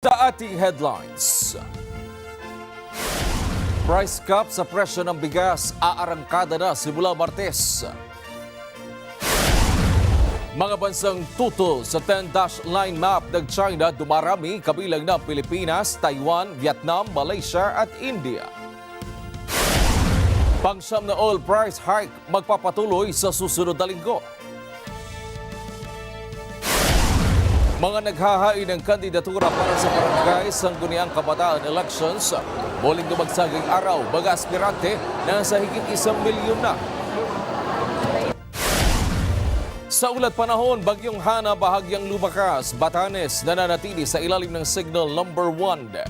Sa ating headlines, price cap sa presyo ng bigas aarangkada na simula Martes. Mga bansang tutol sa 10-dash line map ng China dumarami kabilang ng Pilipinas, Taiwan, Vietnam, Malaysia at India. Pangsyam na oil price hike magpapatuloy sa susunod na linggo. Mga naghahain ng kandidatura para sa barangay Sangguniang Kabataan Elections, muling dumagsaging araw, mga aspirante na sa higit 1 milyon na. Sa ulat panahon, Bagyong Hana bahagyang lumakas, Batanes nananatili sa ilalim ng signal number 1.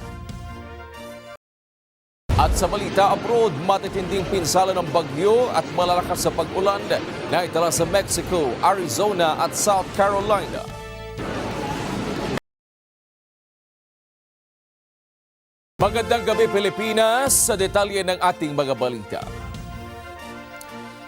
At sa balita abroad, matitinding pinsala ng bagyo at malalakas sa pag-ulan na itala sa Mexico, Arizona at South Carolina. Magandang gabi Pilipinas, sa detalye ng ating mga balita.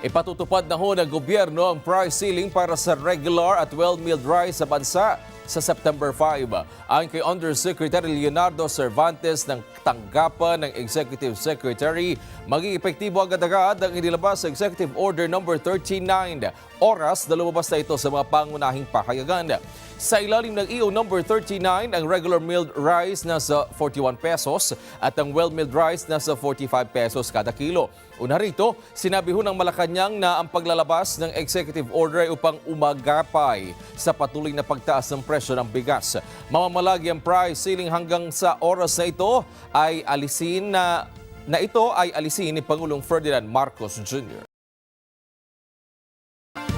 Ipatutupad na ho ng gobyerno ang price ceiling para sa regular at well-milled rice sa bansa sa September 5. Ayon kay Undersecretary Leonardo Cervantes ng tanggapan ng Executive Secretary, maging epektibo agad-agad ang inilabas sa Executive Order No. 39. Oras na lumabas na ito sa mga pangunahing pahayagan. Sa ilalim ng EO No. 39, ang regular milled rice nasa 41 pesos at ang well-milled rice nasa 45 pesos kada kilo. Una rito, sinabi ho ng Malacanang na ang paglalabas ng executive order ay upang umagapay sa patuloy na pagtaas ng presyo ng bigas. Mamamalagi ang price ceiling hanggang sa oras na ito ay alisin ni Pangulong Ferdinand Marcos Jr.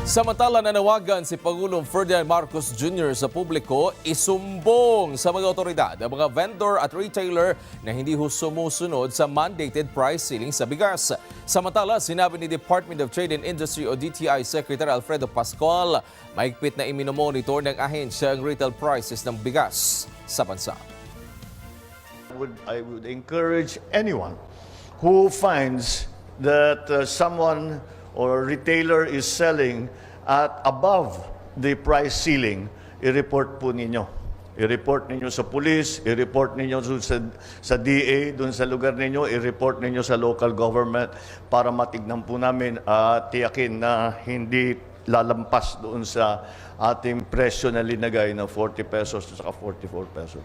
Samantala, nanawagan si Pangulong Ferdinand Marcos Jr. sa publiko isumbong sa mga otoridad ang mga vendor at retailer na hindi sumusunod sa mandated price ceiling sa bigas. Samantala, sinabi ni Department of Trade and Industry o DTI Secretary Alfredo Pascual, mahigpit na iminomonitor ng ahensya ang retail prices ng bigas sa bansa. I would encourage anyone who finds that someone or retailer is selling at above the price ceiling, i-report po ninyo. I-report ninyo sa police, i-report ninyo sa DA, dun sa lugar ninyo, i-report ninyo sa local government para matignan po namin at tiyakin na hindi lalampas doon sa ating presyo na linagay na 40 pesos at 44 pesos.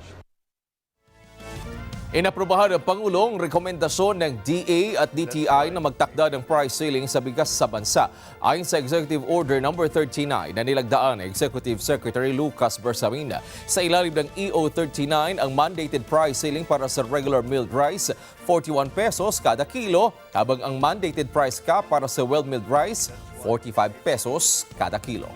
Inaprubahan ng Pangulong rekomendasyon ng DA at DTI na magtakda ng price ceiling sa bigas sa bansa. Ayon sa Executive Order No. 39 na nilagdaan ng Executive Secretary Lucas Bersamin, sa ilalim ng EO 39 ang mandated price ceiling para sa regular milled rice 41 pesos kada kilo, habang ang mandated price cap para sa well-milled rice 45 pesos kada kilo.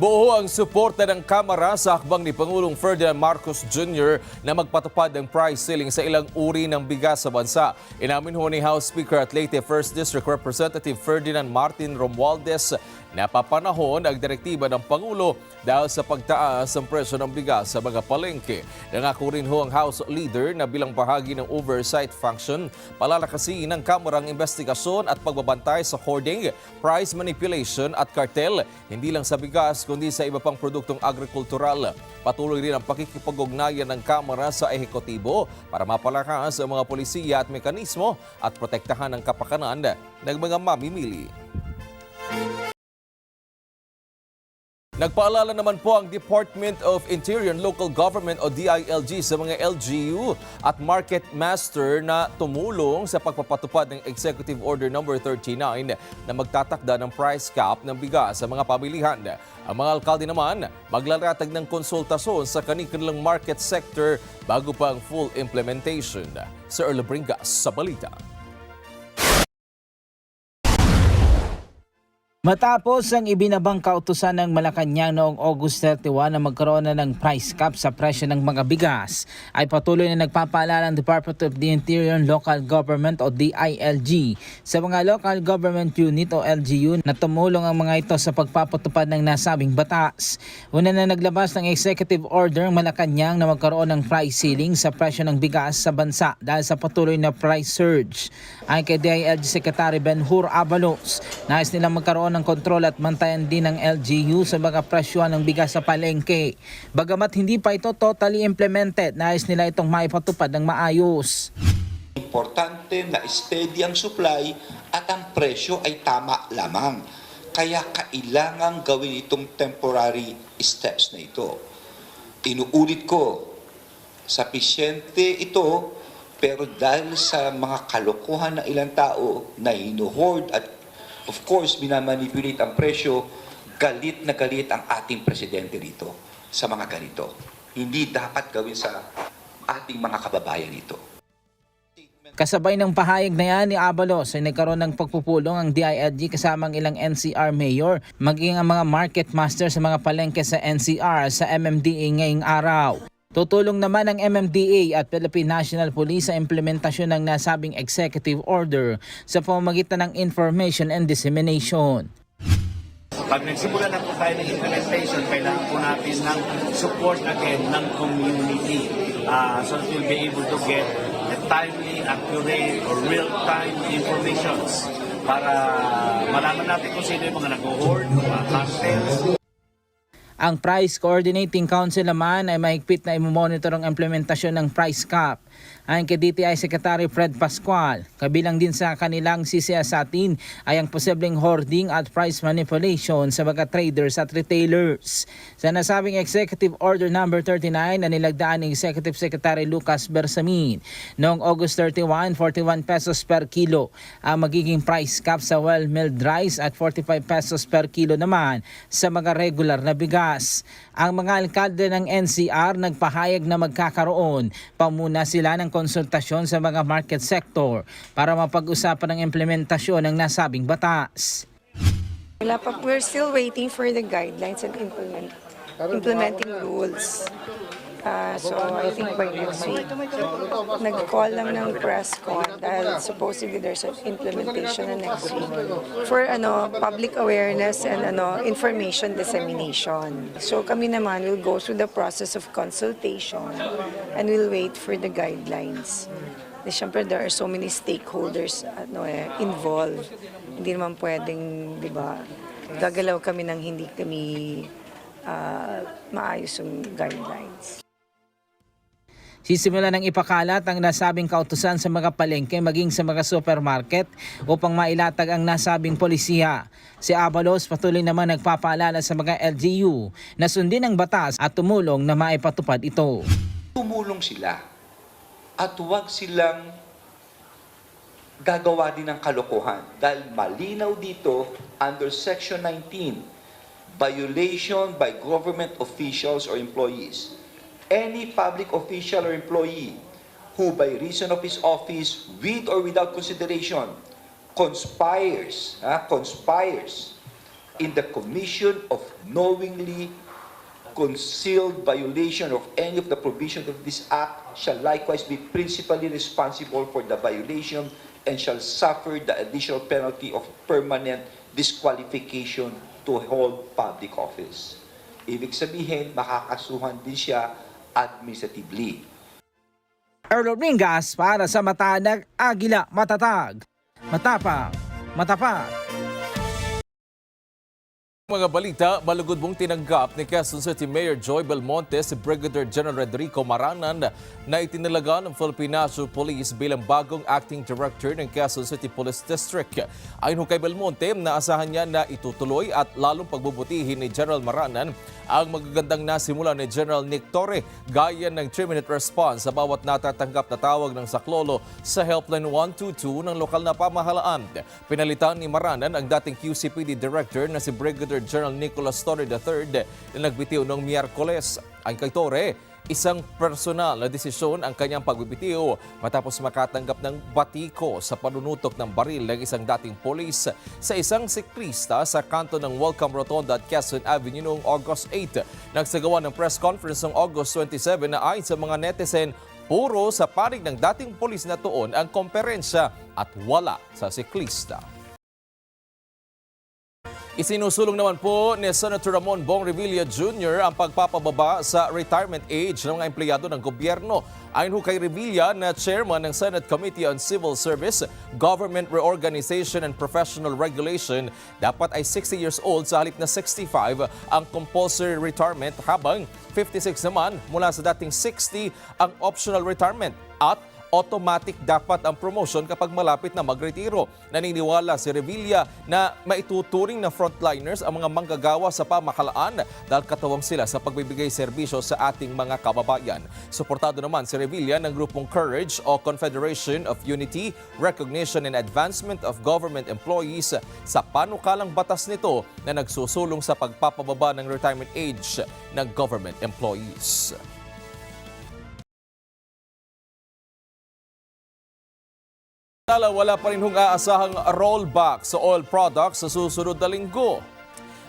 Buo ang suporta ng Kamara sa hakbang ni Pangulong Ferdinand Marcos Jr. na magpatupad ng price ceiling sa ilang uri ng bigas sa bansa. Inamin ho ni House Speaker at Leyte 1st District Representative Ferdinand Martin Romualdez na papanahon ang direktiba ng Pangulo dahil sa pagtaas ng presyo ng bigas sa mga palengke. Nangako rin ho ang House Leader na bilang bahagi ng oversight function, palalakasin ng Kamarang investigasyon at pagbabantay sa hoarding, price manipulation at cartel, hindi lang sa bigas kundi sa iba pang produktong agrikultural. Patuloy rin ang pakikipag-ugnayan ng Kamara sa ehekutibo para mapalakas ang mga polisiya at mekanismo at protektahan ang kapakanan ng mga mamimili. Nagpaalala naman po ang Department of Interior and Local Government o DILG sa mga LGU at Market Master na tumulong sa pagpapatupad ng Executive Order No. 39 na magtatakda ng price cap ng bigas sa mga pamilihan. Ang mga alkalde naman maglalatag ng konsultasyon sa kanilang market sector bago pa ang full implementation. Sir Earl Bringas sa balita. Matapos ang ibinabang kautusan ng Malacanang noong August 31 na magkaroon na ng price cap sa presyo ng mga bigas, ay patuloy na nagpapaalala ang Department of the Interior and Local Government o DILG sa mga local government unit o LGU na tumulong ang mga ito sa pagpapatupad ng nasabing batas. Una na naglabas ng Executive Order ang Malacanang na magkaroon ng price ceiling sa presyo ng bigas sa bansa dahil sa patuloy na price surge. Ayon kay DILG Secretary Ben-Hur Avalos, nais nilang magkaroon magkaroon ng kontrol at bantayan din ng LGU sa mga presyohan ng bigas sa palengke. Bagamat hindi pa ito totally implemented, nais nila itong maipatupad ng maayos. Importante na steady ang supply at ang presyo ay tama lamang. Kaya kailangan gawin itong temporary steps na ito. Inuulit ko, sufficiente ito, pero dahil sa mga kalokohan ng ilang tao na hinuhoard at of course minamanipulate ang presyo, galit na galit ang ating presidente rito sa mga ganito. Hindi dapat gawin sa ating mga kababayan ito. Kasabay ng pahayag na yan ni Abalos ay nagkaroon ng pagpupulong ang DILG kasamang ilang NCR mayor maging ang mga market master sa mga palengke sa NCR sa MMDA ngayong araw. Tutulong naman ang MMDA at Philippine National Police sa implementasyon ng nasabing executive order sa pamamagitan ng information and dissemination. Pag nagsimula na po tayo ng implementation, kailangan po natin ng support again ng community. So that we'll be able to get the timely, accurate, or real-time informations para malaman natin kung sino yung mga nag-hoard, mga cartels. Ang Price Coordinating Council naman ay mahigpit na imomonitor ang implementasyon ng price cap. Ayon kay DTI Secretary Fred Pascual, kabilang din sa kanilang sisiyasatin ay ang posibleng hoarding at price manipulation sa mga traders at retailers. Sa nasabing Executive Order No. 39 na nilagdaan ni Executive Secretary Lucas Bersamin, noong August 31, 41 pesos per kilo ang magiging price cap sa well-milled rice at 45 pesos per kilo naman sa mga regular na bigas. Ang mga alkalde ng NCR nagpahayag na magkakaroon pamuna sila ng konsultasyon sa mga market sector para mapag-usapan ang implementasyon ng nasabing batas. Wala pa, we're still waiting for the guidelines and implementing rules. So I think by next week, nag-call lang ng press con dahil supposedly there's an implementation na next week for public awareness and information dissemination. So kami naman will go through the process of consultation and we'll wait for the guidelines. Siyempre, there are so many stakeholders involved. Hindi naman pwedeng, di ba, gagalaw kami ng hindi kami maayos yung guidelines. Sisimula ng ipakalat ang nasabing kautusan sa mga palengke maging sa mga supermarket upang mailatag ang nasabing polisiya. Si Abalos patuloy naman nagpapaalala sa mga LGU na sundin ang batas at tumulong na maipatupad ito. Tumulong sila at huwag silang gagawa din ng kalokohan dahil malinaw dito under Section 19, violation by government officials or employees. Any public official or employee who by reason of his office with or without consideration conspires in the commission of knowingly concealed violation of any of the provisions of this act shall likewise be principally responsible for the violation and shall suffer the additional penalty of permanent disqualification to hold public office. Ibig sabihin, makakasuhan din siya administratively. Erlo Ringas para sa Matanag, Agila, Matatag, Matapang, Matapat. Mga balita, malugod mong tinanggap ni Quezon City Mayor Joy Belmonte si Brigadier General Rodrigo Maranan na itinalaga ng Philippine National Police bilang bagong acting director ng Quezon City Police District. Ayon kay Belmonte, naasahan niya na itutuloy at lalong pagbubutihin ni General Maranan ang magagandang nasimula ni General Nick Torre gaya ng 3-minute response sa bawat natatanggap na tawag ng saklolo sa Helpline 122 ng lokal na pamahalaan. Pinalitan ni Maranan ang dating QCPD Director na si Brigadier General Nicolas Torre III na nagbitiw noong Miyerkules. Ang kay Torre, isang personal na desisyon ang kanyang pagbibitiw matapos makatanggap ng batiko sa panunutok ng baril ng isang dating polis sa isang siklista sa kanto ng Welcome Rotonda at Quezon Avenue noong August 8. Nagsagawa ng press conference noong August 27 na ayon sa mga netizen, puro sa panig ng dating polis na tuon ang komperensya at wala sa siklista. Isinusulong naman po ni Senator Ramon Bong Revilla Jr. ang pagpapababa sa retirement age ng mga empleyado ng gobyerno. Ayon ho kay Revilla na chairman ng Senate Committee on Civil Service, Government Reorganization and Professional Regulation, dapat ay 60 years old sa halip na 65 ang compulsory retirement habang 56 naman mula sa dating 60 ang optional retirement at automatic dapat ang promotion kapag malapit na magretiro. Naniniwala si Revilla na maituturing na frontliners ang mga manggagawa sa pamahalaan dahil katuwang sila sa pagbibigay serbisyo sa ating mga kababayan. Suportado naman si Revilla ng grupong Courage o Confederation of Unity, Recognition and Advancement of Government Employees sa panukalang batas nito na nagsusulong sa pagpapababa ng retirement age ng government employees. Wala pa rin hong aasahang rollback sa oil products sa susunod na linggo.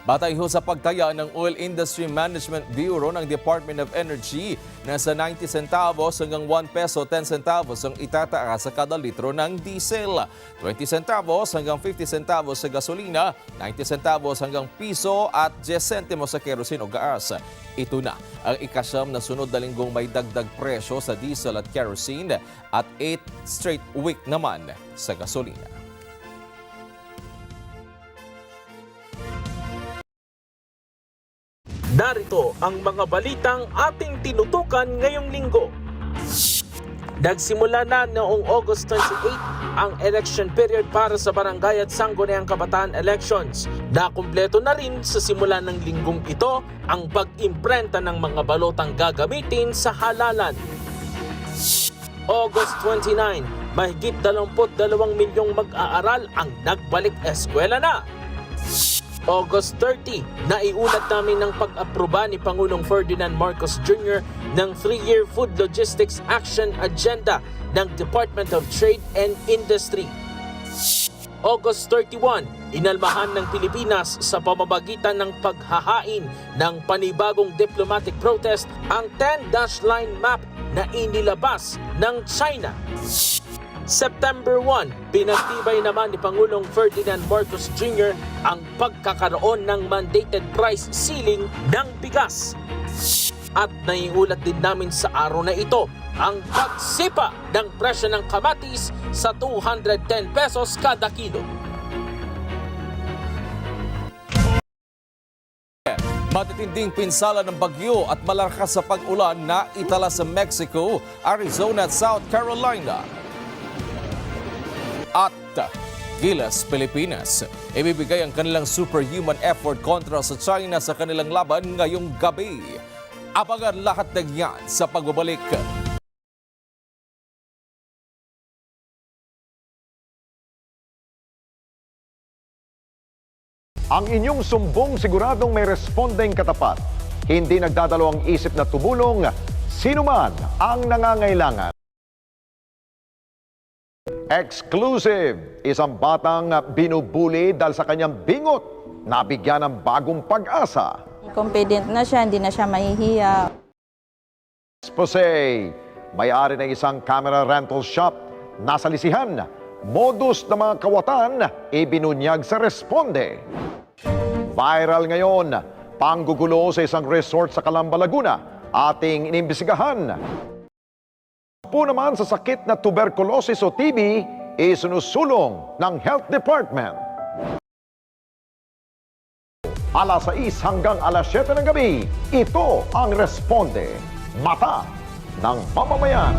Batay ho sa pagtaya ng Oil Industry Management Bureau ng Department of Energy na sa 90 centavos hanggang 1 peso 10 centavos ang itataas sa kada litro ng diesel. 20 centavos hanggang 50 centavos sa gasolina, 90 centavos hanggang piso at 10 centimos sa kerosene o gas. Ito na ang ikasyam na sunod na linggong may dagdag presyo sa diesel at kerosene at 8 straight week naman sa gasolina. Narito ang mga balitang ating tinutukan ngayong linggo. Nagsimula na noong August 28 ang election period para sa barangay at sangguniang kabataan elections. Nakumpleto na rin sa simula ng linggong ito ang pag-imprenta ng mga balotang gagamitin sa halalan. August 29, mahigit 22 milyong mag-aaral ang nagbalik eskwela na. August 30, naiulat namin ng pag-aproba ni Pangulong Ferdinand Marcos Jr. ng 3-year Food Logistics Action Agenda ng Department of Trade and Industry. August 31, inalmahan ng Pilipinas sa pamamagitan ng paghahain ng panibagong diplomatic protest ang 10-dash line map na inilabas ng China. September 1, pinagtibay naman ni Pangulong Ferdinand Marcos Jr. ang pagkakaroon ng mandated price ceiling ng bigas. At naiulat din namin sa araw na ito ang pagsipa ng presyo ng kamatis sa 210 pesos kada kilo. Matitinding pinsala ng bagyo at malakas sa pag-ulan na itala sa Mexico, Arizona at South Carolina. At Gilas, Pilipinas, ibibigay ang kanilang superhuman effort kontra sa China sa kanilang laban ngayong gabi. Abangan lahat ng yan sa pagbabalik. Ang inyong sumbong siguradong may respondeng katapat. Hindi nagdadalawang isip na tumulong sino man ang nangangailangan. Exclusive, isang batang binubuli dahil sa kanyang bingot, nabigyan ng bagong pag-asa. Confident na siya, hindi na siya mahihiya. Expose, may-ari ng isang camera rental shop, nasa lisihan, modus ng mga kawatan, ibinunyag sa responde. Viral ngayon, panggugulo sa isang resort sa Calamba, Laguna, ating inimbisigahan. Po naman sa sakit na tuberculosis o TB, isinusulong ng Health Department. Alas 6 hanggang alas 7 ng gabi, ito ang Responde, Mata ng Mamamayan.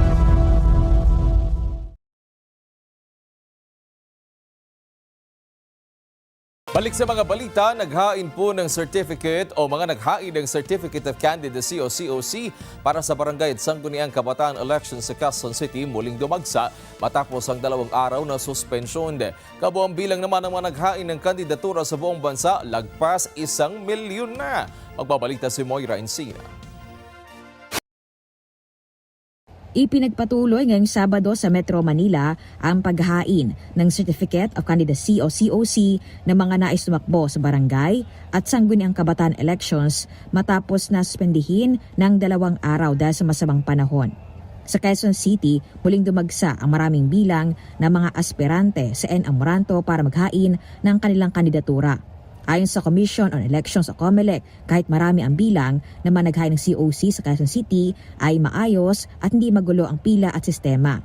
Balik sa mga balita, naghain po ng certificate o mga naghain ng Certificate of Candidacy o COC para sa Barangay at Sangguniang Kabataan Elections sa Quezon City muling dumagsa matapos ang 2 araw na suspensyon. Kabuang bilang naman ng mga naghain ng kandidatura sa buong bansa, lagpas 1 milyon na. Magbabalita si Moira Encina. Ipinagpatuloy ngayong Sabado sa Metro Manila ang paghahain ng Certificate of Candidacy o COC ng mga nais tumakbo sa barangay at sangguniang kabataan elections matapos na suspendihin ng 2 araw dahil sa masamang panahon. Sa Quezon City, muling dumagsa ang maraming bilang ng mga aspirante sa N. Amoranto para maghain ng kanilang kandidatura. Ayon sa Commission on Elections o COMELEC, kahit marami ang bilang na managhay ng COC sa Quezon City ay maayos at hindi magulo ang pila at sistema.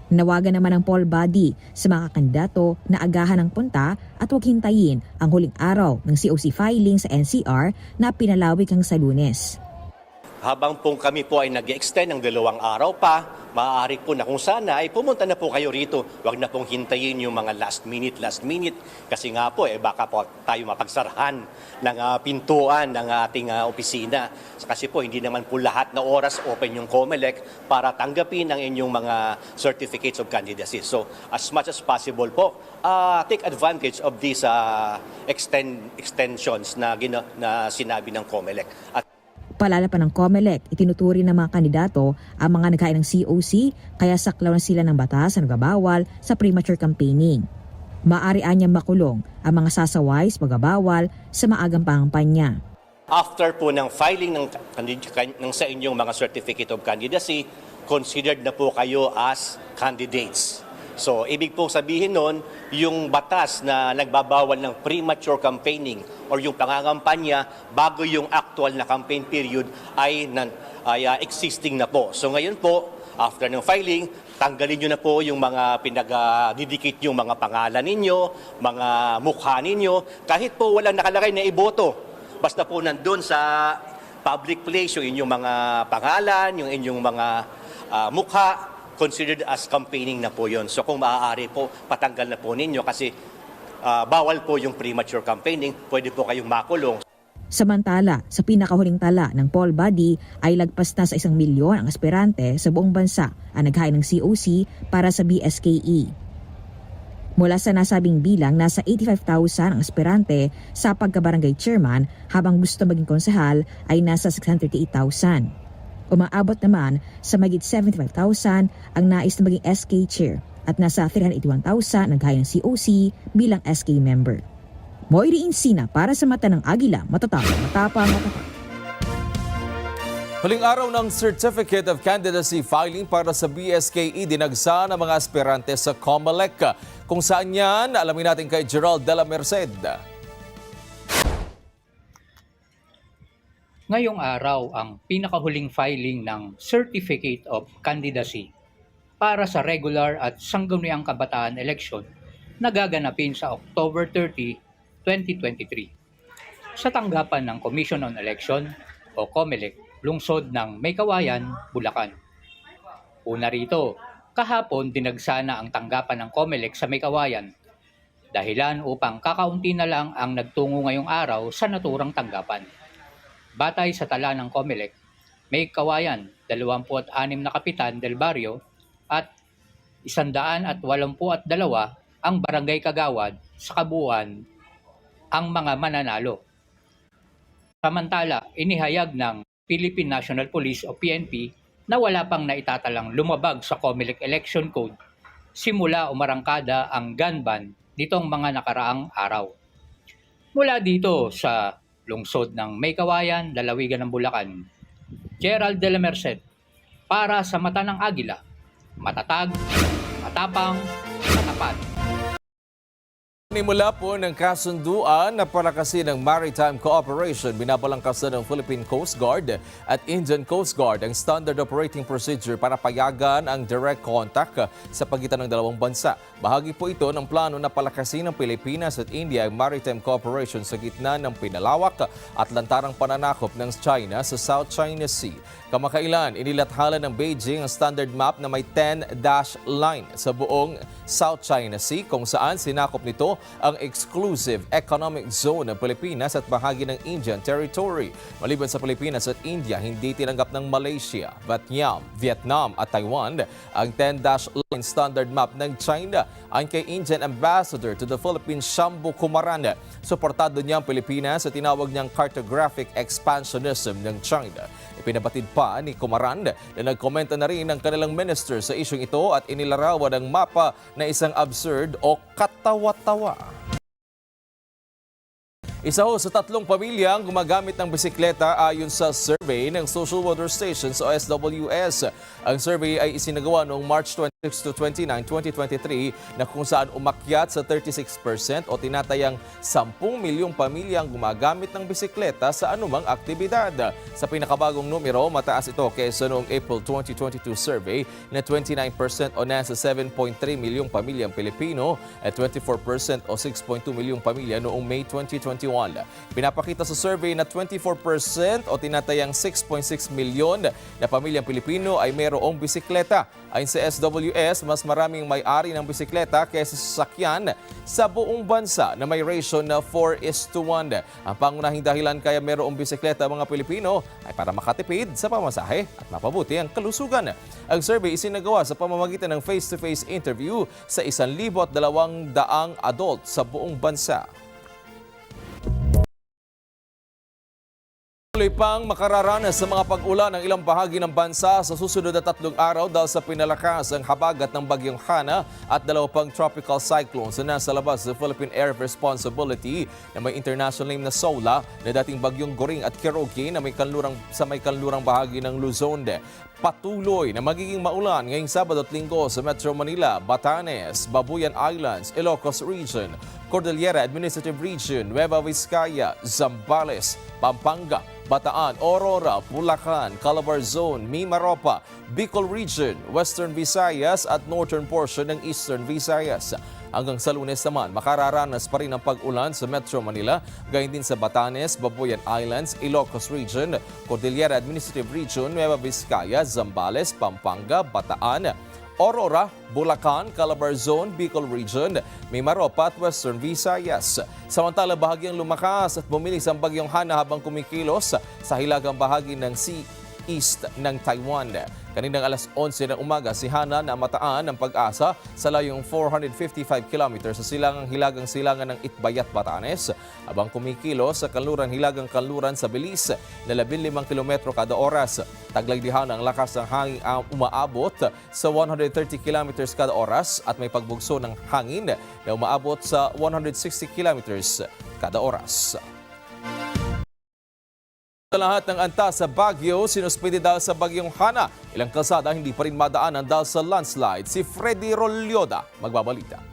Nawagan naman ang poll body sa mga kandidato na agahan ng punta at huwag hintayin ang huling araw ng COC filing sa NCR na pinalawig hanggang sa Lunes. Habang po kami po ay nag-extend ng 2 araw pa, maaari po na kung sana ay pumunta na po kayo rito. Huwag na pong hintayin yung mga last minute. Kasi nga po, baka po tayo mapagsarahan ng pintuan ng ating opisina. Kasi po, hindi naman po lahat na oras open yung COMELEC para tanggapin ang inyong mga certificates of candidacy. So, as much as possible po, take advantage of these extensions na sinabi ng COMELEC. At Palala pa ng COMELEC, itinuturi ng mga kandidato ang mga naghain ng COC kaya saklaw na sila ng batas na nagbabawal sa premature campaigning. Maaari anyang makulong ang mga sasaway sa pagbabawal sa maagang pangampanya. after po ng filing ng sa inyong mga certificate of candidacy, considered na po kayo as candidates. So, ibig po sabihin nun, yung batas na nagbabawal ng premature campaigning or yung pangangampanya bago yung actual na campaign period ay existing na po. So, ngayon po, after ng filing, tanggalin nyo na po yung mga pinag-didikit yung mga pangalan ninyo, mga mukha ninyo, kahit po walang nakalagay na iboto. Basta po nandun sa public place yung inyong mga pangalan, yung inyong mga mukha, considered as campaigning na po yun. So kung maaari po, patanggal na po ninyo kasi bawal po yung premature campaigning, pwede po kayong makulong. Samantala, sa pinakahuling tala ng poll body ay lagpas na sa 1 milyon ang aspirante sa buong bansa ang naghain ng COC para sa BSKE. Mula sa nasabing bilang, nasa 85,000 ang aspirante sa pagkabarangay chairman habang gusto maging konsehal ay nasa 638,000. Umaabot naman sa magit 75,000 ang nais na maging SK chair at nasa 381,000 naghain ng COC bilang SK member. Moira Insina para sa Mata ng Agila, matapang. Huling araw ng Certificate of Candidacy filing para sa BSKE dinagsa ng mga aspirante sa COMELEC. Kung saan yan, alamin natin kay Gerald de la Merced. Ngayong araw ang pinakahuling filing ng Certificate of Candidacy para sa regular at sangguniang kabataan election na gaganapin sa October 30, 2023. Sa tanggapan ng Commission on Election o COMELEC, lungsod ng Maykawayan, Bulacan. Una rito, kahapon dinagsa na ang tanggapan ng COMELEC sa Maykawayan, dahilan upang kakaunti na lang ang nagtungo ngayong araw sa naturang tanggapan. Batay sa tala ng COMELEC, Maykawayan, 26 na kapitan del barrio at 182 ang barangay kagawad sa kabuuan ang mga mananalo. Samantala, inihayag ng Philippine National Police o PNP na wala pang naitatalang lumabag sa COMELEC Election Code simula umarangkada ang gun ban nitong mga nakaraang araw. Mula dito sa lungsod ng Maykawayan, lalawigan ng Bulacan, Gerald de la Merced para sa Mata ng Agila, matatag, matapang, matapat. Mula po ng kasunduan na palakasin ng maritime cooperation, binabalangkasan ng Philippine Coast Guard at Indian Coast Guard ang standard operating procedure para payagan ang direct contact sa pagitan ng dalawang bansa. Bahagi po ito ng plano na palakasin ng Pilipinas at India ang maritime cooperation sa gitna ng pinalawak at lantarang pananakop ng China sa South China Sea. Kamakailan, inilathala ng Beijing ang standard map na may 10-dash line sa buong South China Sea kung saan sinakop nito ang exclusive economic zone ng Pilipinas at bahagi ng Indian territory. Maliban sa Pilipinas at India, hindi tinanggap ng Malaysia, Vietnam at Taiwan ang 10-dash line standard map ng China. Ayon kay Indian Ambassador to the Philippines, Shambu Kumaran, suportado niya ang Pilipinas sa tinawag niyang cartographic expansionism ng China. Ipinabatid pa ni Kumaran na nagkomento na rin ng kanilang minister sa isyong ito at inilarawan ang mapa na isang absurd o katawa-tawa. Isa ho sa 3 pamilyang gumagamit ng bisikleta ayon sa survey ng Social Water Stations o SWS. Ang survey ay isinagawa noong March 23 to 29, 2023 na kung saan umakyat sa 36% o tinatayang 10 milyong pamilyang gumagamit ng bisikleta sa anumang aktibidad. Sa pinakabagong numero, mataas ito kaysa noong April 2022 survey na 29% o nasa 7.3 milyong pamilyang Pilipino at 24% o 6.2 milyong pamilya noong May 2021. Pinapakita sa survey na 24% o tinatayang 6.6 milyon na pamilyang Pilipino ay mayroong bisikleta. Ayon sa SWS, mas maraming may-ari ng bisikleta kaysa sa sasakyan sa buong bansa na may ratio na 4:1. Ang pangunahing dahilan kaya mayroong bisikleta ang mga Pilipino ay para makatipid sa pamasahe at mapabuti ang kalusugan. Ang survey isinagawa sa pamamagitan ng face-to-face interview sa 1,200 adult sa buong bansa. Tuloy pang makararanas sa mga pag-ulan ng ilang bahagi ng bansa sa susunod na 3 araw dahil sa pinalakas ang habagat ng bagyong Hana at 2 pang tropical cyclones na nasa labas sa Philippine Area of Responsibility na may international name na SOLA na dating bagyong Goring at Cherokee na may kanlurang bahagi ng Luzon. Patuloy na magiging maulan ngayong Sabado at Linggo sa Metro Manila, Batanes, Babuyan Islands, Ilocos Region, Cordillera Administrative Region, Nueva Vizcaya, Zambales, Pampanga, Bataan, Aurora, Bulacan, Calabar Zone, Mimaropa, Bicol Region, Western Visayas at Northern portion ng Eastern Visayas. Hanggang sa Lunes naman, makararanas pa rin ang pag-ulan sa Metro Manila, gayon din sa Batanes, Babuyan Islands, Ilocos Region, Cordillera Administrative Region, Nueva Vizcaya, Zambales, Pampanga, Bataan, Aurora, Bulacan, Calabar Zone, Bicol Region, Mimaropa at Western Visayas. Samantala, bahagyang lumakas at bumilis ang bagyong Hana habang kumikilos sa hilagang bahagi ng Sea East ng Taiwan. Kaninang alas 11 ng umaga, si Hana na mataan ng Pag-asa sa layong 455 kilometers sa hilagang silangan ng Itbayat, Batanes, habang kumikilos sa hilagang-kanluran sa bilis na 15 kilometro kada oras. Taglagdihan ang lakas ng hangin umaabot sa 130 kilometers kada oras at may pagbugso ng hangin na umaabot sa 160 kilometers kada oras. Sa lahat ng antas sa Baguio, sinuspindi dahil sa bagyong Hana. Ilang kalsada hindi pa rin madaanan dahil sa landslide. Si Freddy Rolyoda magbabalita.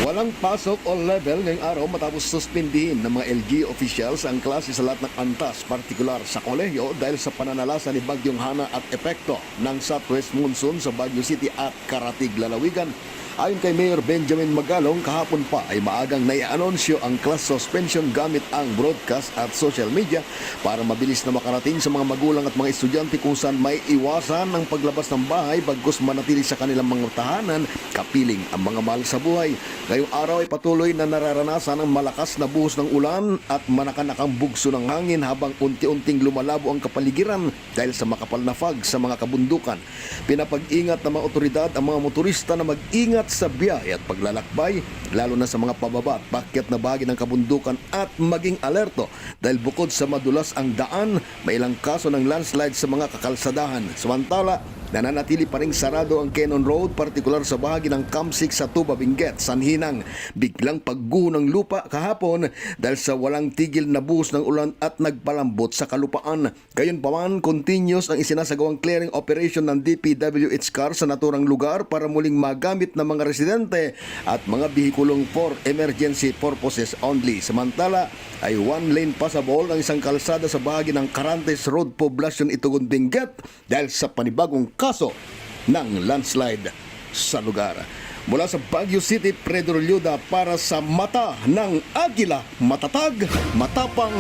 Walang pasok o level ngayong araw matapos suspindihin ng mga LG officials ang klase sa lahat ng antas, partikular sa kolehiyo dahil sa pananalasa ni Bagyong Hana at epekto ng southwest monsoon sa Baguio City at Karatig, Lalawigan. Ayon kay Mayor Benjamin Magalong, kahapon pa ay maagang naianunsyo ang class suspension gamit ang broadcast at social media para mabilis na makarating sa mga magulang at mga estudyante kung saan may iwasan ang paglabas ng bahay bagkus manatili sa kanilang mga tahanan, kapiling ang mga mahal sa buhay. Ngayong araw ay patuloy na nararanasan ang malakas na buhos ng ulan at manakanakang bugso ng hangin habang unti-unting lumalabo ang kapaligiran dahil sa makapal na fog sa mga kabundukan. Pinapag-ingat ng mga otoridad ang mga motorista na mag-ingat sa biyahe at paglalakbay, lalo na sa mga pababa at paakyat na bahagi ng kabundukan at maging alerto dahil bukod sa madulas ang daan, may ilang kaso ng landslide sa mga kakalsadahan. Samantala, nananatili pa ring sarado ang Cannon Road, partikular sa bahagi ng Camp 6 sa Tuba, Benguet, Sanhinang. Biglang pagguho ng lupa kahapon dahil sa walang tigil na buhos ng ulan at nagpalambot sa kalupaan. Gayunpaman, continuous ang isinasagawang clearing operation ng DPWH car sa naturang lugar para muling magamit ng mga residente at mga bihikulong for emergency purposes only. Samantala, ay one-lane passable ang isang kalsada sa bahagi ng Carantes Road, Poblacion, Itugon, Benguet dahil sa panibagong kaso ng landslide sa lugar. Mula sa Baguio City, Pedro Lyuda para sa Mata ng Agila. Matatag, matapang,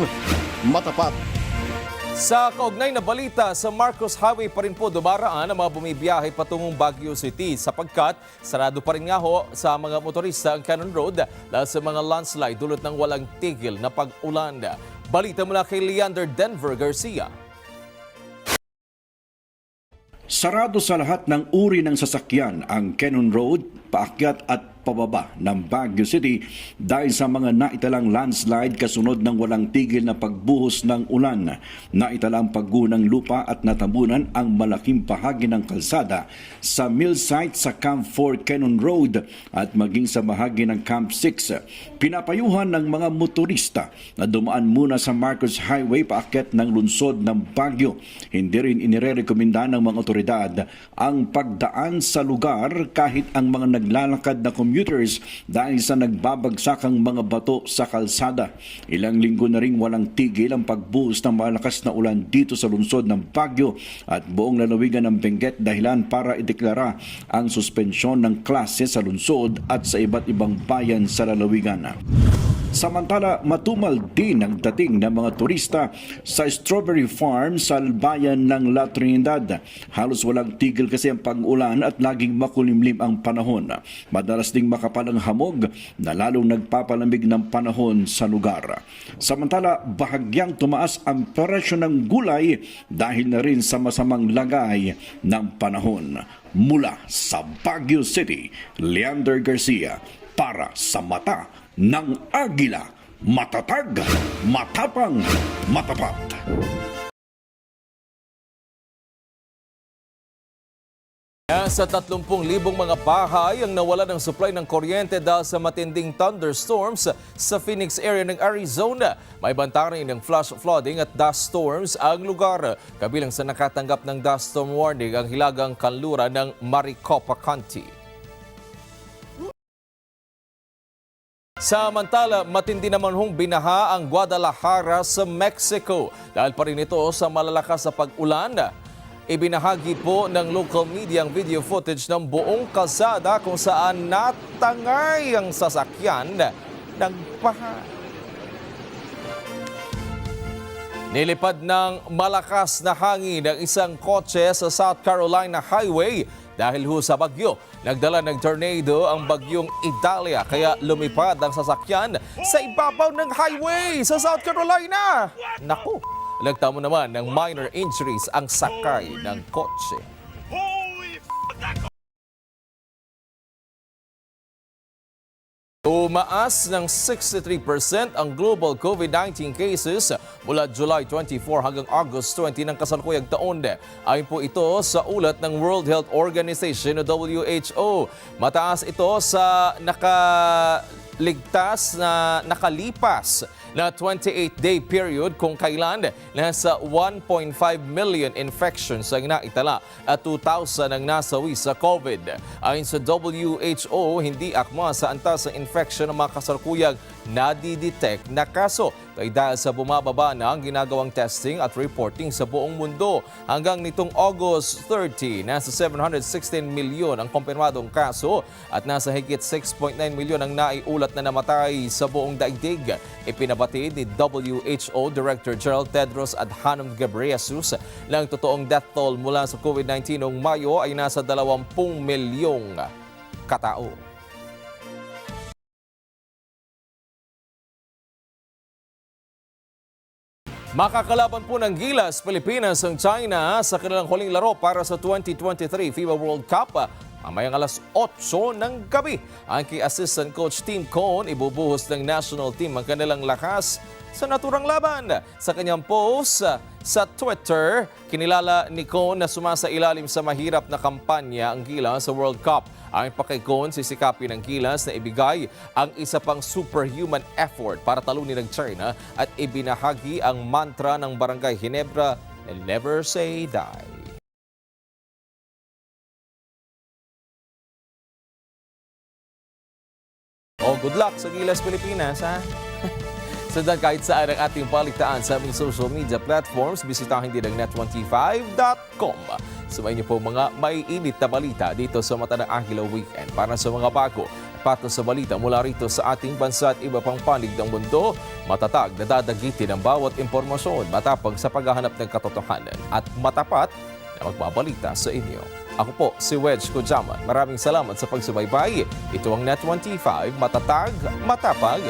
matapat. Sa kaugnay na balita, sa Marcos Highway pa rin po dumaraan ang mga bumibiyahe patungong Baguio City sapagkat sarado pa rin nga ho sa mga motorista ang Cannon Road dahil sa mga landslide dulot ng walang tigil na pag-ulan. Balita mula kay Leander Denver Garcia. Sarado sa lahat ng uri ng sasakyan ang Cannon Road, paakyat at pababa ng Baguio City dahil sa mga naitalang landslide kasunod ng walang tigil na pagbuhos ng ulan. Naitalang paggunang lupa at natabunan ang malaking bahagi ng kalsada sa mill site sa Camp 4 Cannon Road at maging sa bahagi ng Camp 6. Pinapayuhan ng mga motorista na dumaan muna sa Marcos Highway paakyat ng lungsod ng Baguio. Hindi rin inirekomenda ng mga otoridad ang pagdaan sa lugar kahit ang mga naglalakad na commuters dahil sa nagbabagsakang mga bato sa kalsada. Ilang linggo na ring walang tigil ang pagbuhos ng malakas na ulan dito sa lungsod ng Baguio at buong lalawigan ng Benguet dahilan para ideklara ang suspensyon ng klase sa lungsod at sa iba't ibang bayan sa lalawigan. Samantala, matumal din ang dating ng mga turista sa strawberry farm sa bayan ng La Trinidad. Halos walang tigil kasi ang pag-ulan at laging makulimlim ang panahon. Madalas ding makapal ang hamog na lalong nagpapalamig ng panahon sa lugar. Samantala, bahagyang tumaas ang presyo ng gulay dahil na rin sa masamang lagay ng panahon. Mula sa Baguio City, Leander Garcia para sa Mata ng Agila, matatag, matapang, matapat. Sa 30,000 mga bahay ang nawala ng supply ng kuryente dahil sa matinding thunderstorms sa Phoenix area ng Arizona. May banta rin ng flash flooding at dust storms ang lugar. Kabilang sa nakatanggap ng dust storm warning ang hilagang kanluran ng Maricopa County. Samantala, matindi naman hong binaha ang Guadalajara sa Mexico dahil pa rin ito sa malalakas na pag-ulan. Ibinahagi po ng local media ang video footage ng buong kalsada kung saan natangay ang sasakyan ng baha. Nilipad ng malakas na hangin ang isang kotse sa South Carolina Highway dahil ho sa bagyo. Nagdala ng tornado ang bagyong Idalia kaya lumipad ang sasakyan sa ibabaw ng highway sa South Carolina. Naku, nagtamo naman ng minor injuries ang sakay ng kotse. Tumaas ng 63% ang global COVID-19 cases mula July 24 hanggang August 20 ng kasalukuyang taon. Ayon po ito sa ulat ng World Health Organization o WHO. Mataas ito sa nakalipas na 28-day period kung kailan nasa 1.5 million infections ang naitala at 2,000 ang nasawi sa COVID. Ayon sa WHO, hindi akma sa antas ng infection ng mga kasalukuyang nadidetect na kaso. Ay dahil sa bumababa na ang ginagawang testing at reporting sa buong mundo. Hanggang nitong August 30, nasa 716 milyon ang kumpirmadong kaso at nasa higit 6.9 milyon ang naiulat na namatay sa buong daigdig. Ipinabatid ni WHO Director General Tedros Adhanom Ghebreyesus na ang totoong death toll mula sa COVID-19 noong Mayo ay nasa 20 milyong katao. Makakalaban po ng Gilas, Pilipinas ang China sa kanilang huling laro para sa 2023 FIBA World Cup. Mamayang alas 8 ng gabi. Ang kay Assistant Coach Tim Cone, ibubuhos ng national team ang kanilang lakas sa naturang laban. Sa kanyang post sa Twitter, kinilala ni Cone na sumasailalim sa mahirap na kampanya ang Gilas sa World Cup. Ayon pa kay Cone, sisikapin ng Gilas na ibigay ang isa pang superhuman effort para talunin ng China at ibinahagi ang mantra ng Barangay Ginebra na never say die. Good luck sa Gilas, Pilipinas, ha? Sundan kahit saan ang ating balitaan sa aming social media platforms. Bisitahin din ang net25.com. Sumayin niyo po mga may init na balita dito sa Mata ng Agila Weekend. Para sa mga bago at patos sa balita mula rito sa ating bansa at iba pang panig ng mundo, matatag na dadagitin ang bawat impormasyon, matapang sa paghahanap ng katotohanan at matapat na magbabalita sa inyo. Ako po si Wedge Kujaman. Maraming salamat sa pagsubaybay. Ito ang Net25, matatag, matapag.